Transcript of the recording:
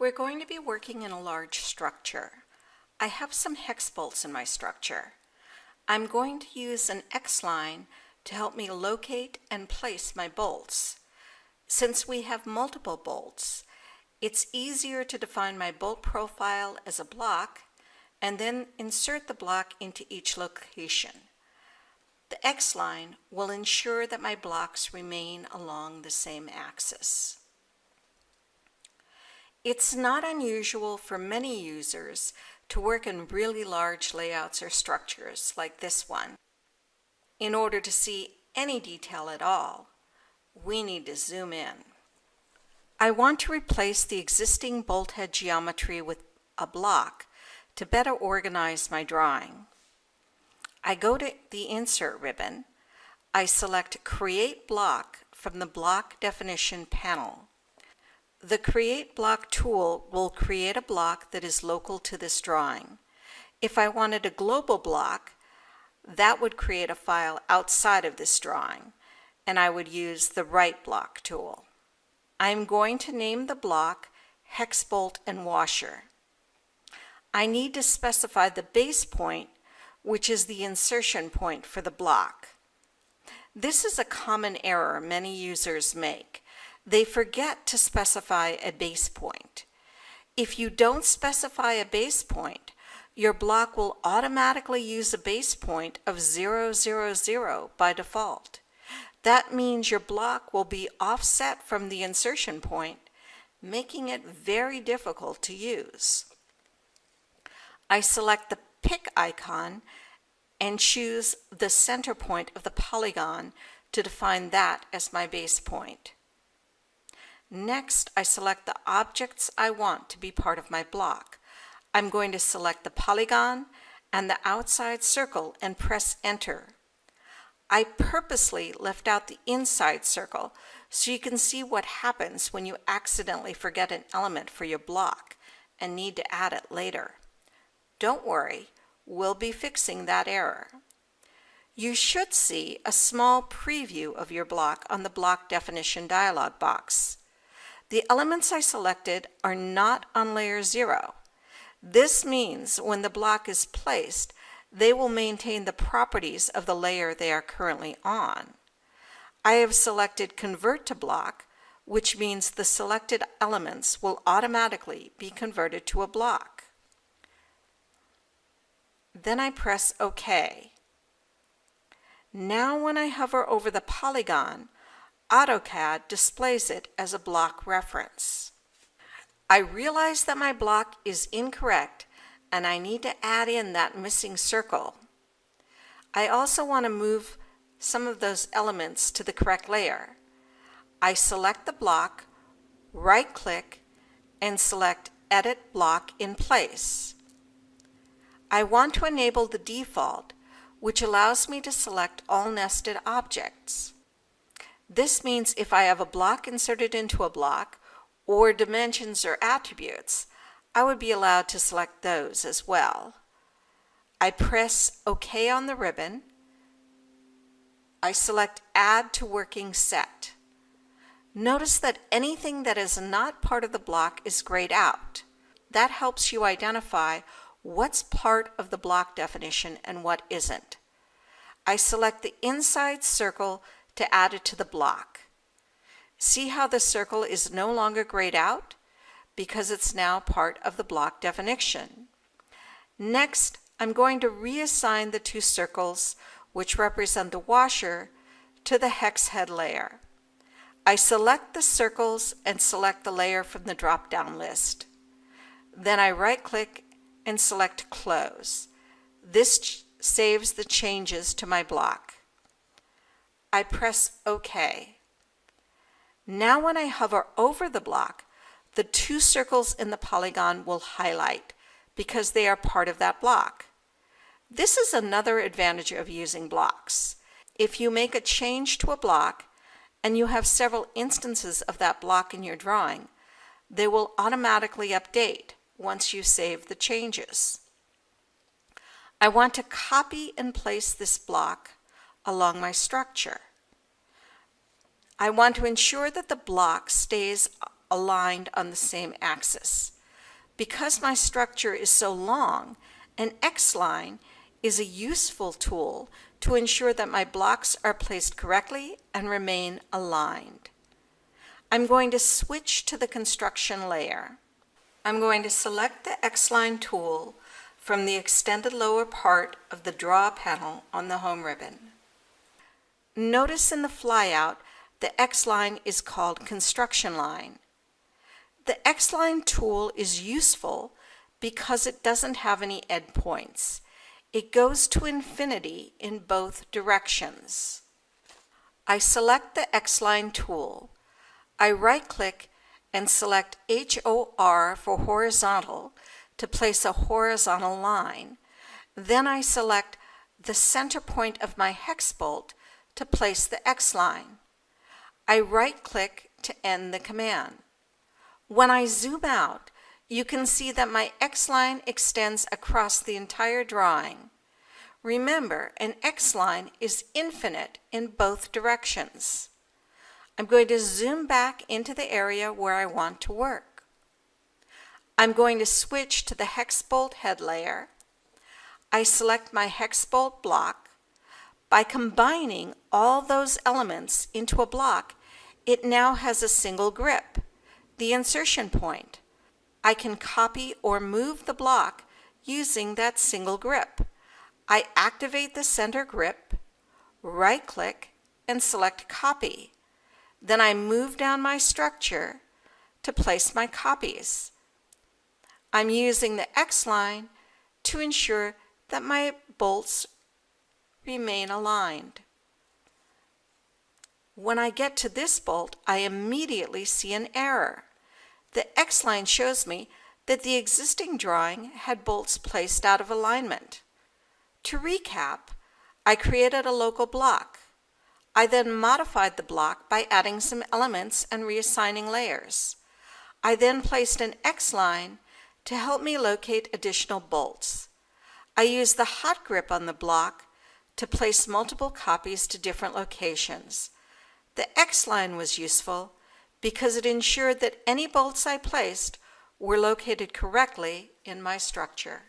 We're going to be working in a large structure. I have some hex bolts in my structure. I'm going to use an X-line to help me locate and place my bolts. Since we have multiple bolts, it's easier to define my bolt profile as a block and then insert the block into each location. The X-line will ensure that my blocks remain along the same axis. It's not unusual for many users to work in really large layouts or structures like this one. In order to see any detail at all, we need to zoom in. I want to replace the existing bolt head geometry with a block to better organize my drawing. I go to the Insert ribbon. I select Create Block from the Block Definition panel. The Create Block tool will create a block that is local to this drawing. If I wanted a global block, that would create a file outside of this drawing, and I would use the Right Block tool. I'm going to name the block Hex Bolt and Washer. I need to specify the base point, which is the insertion point for the block. This is a common error many users make. They forget to specify a base point. If you don't specify a base point, your block will automatically use a base point of 0, 0, 0 by default. That means your block will be offset from the insertion point, making it very difficult to use. I select the pick icon and choose the center point of the polygon to define that as my base point. Next, I select the objects I want to be part of my block. I'm going to select the polygon and the outside circle and press Enter. I purposely left out the inside circle so you can see what happens when you accidentally forget an element for your block and need to add it later. Don't worry, we'll be fixing that error. You should see a small preview of your block on the Block Definition dialog box. The elements I selected are not on layer 0. This means when the block is placed, they will maintain the properties of the layer they are currently on. I have selected Convert to Block, which means the selected elements will automatically be converted to a block. Then I press OK. Now when I hover over the polygon, AutoCAD displays it as a block reference. I realize that my block is incorrect and I need to add in that missing circle. I also want to move some of those elements to the correct layer. I select the block, right-click, and select Edit Block in Place. I want to enable the default, which allows me to select all nested objects. This means if I have a block inserted into a block, or dimensions or attributes, I would be allowed to select those as well. I press OK on the ribbon. I select Add to Working Set. Notice that anything that is not part of the block is grayed out. That helps you identify what's part of the block definition and what isn't. I select the inside circle to add it to the block. See how the circle is no longer grayed out? Because it's now part of the block definition. Next, I'm going to reassign the two circles, which represent the washer, to the hex head layer. I select the circles and select the layer from the drop-down list. Then I right-click and select Close. This saves the changes to my block. I press OK. Now when I hover over the block, the two circles in the polygon will highlight because they are part of that block. This is another advantage of using blocks. If you make a change to a block and you have several instances of that block in your drawing, they will automatically update once you save the changes. I want to copy and place this block along my structure. I want to ensure that the block stays aligned on the same axis. Because my structure is so long, an X-line is a useful tool to ensure that my blocks are placed correctly and remain aligned. I'm going to switch to the construction layer. I'm going to select the X-line tool from the extended lower part of the Draw panel on the home ribbon. Notice in the flyout, the X-line is called Construction Line. The X-line tool is useful because it doesn't have any endpoints. It goes to infinity in both directions. I select the X-line tool. I right-click and select HOR for horizontal to place a horizontal line. Then I select the center point of my hex bolt to place the X-line. I right-click to end the command. When I zoom out, you can see that my X-line extends across the entire drawing. Remember, an X-line is infinite in both directions. I'm going to zoom back into the area where I want to work. I'm going to switch to the hex bolt head layer. I select my hex bolt block. By combining all those elements into a block, it now has a single grip, the insertion point. I can copy or move the block using that single grip. I activate the center grip, right-click, and select Copy. Then I move down my structure to place my copies. I'm using the X-line to ensure that my bolts remain aligned. When I get to this bolt, I immediately see an error. The X-line shows me that the existing drawing had bolts placed out of alignment. To recap, I created a local block. I then modified the block by adding some elements and reassigning layers. I then placed an X-line to help me locate additional bolts. I used the hot grip on the block to place multiple copies to different locations. The X-line was useful because it ensured that any bolts I placed were located correctly in my structure.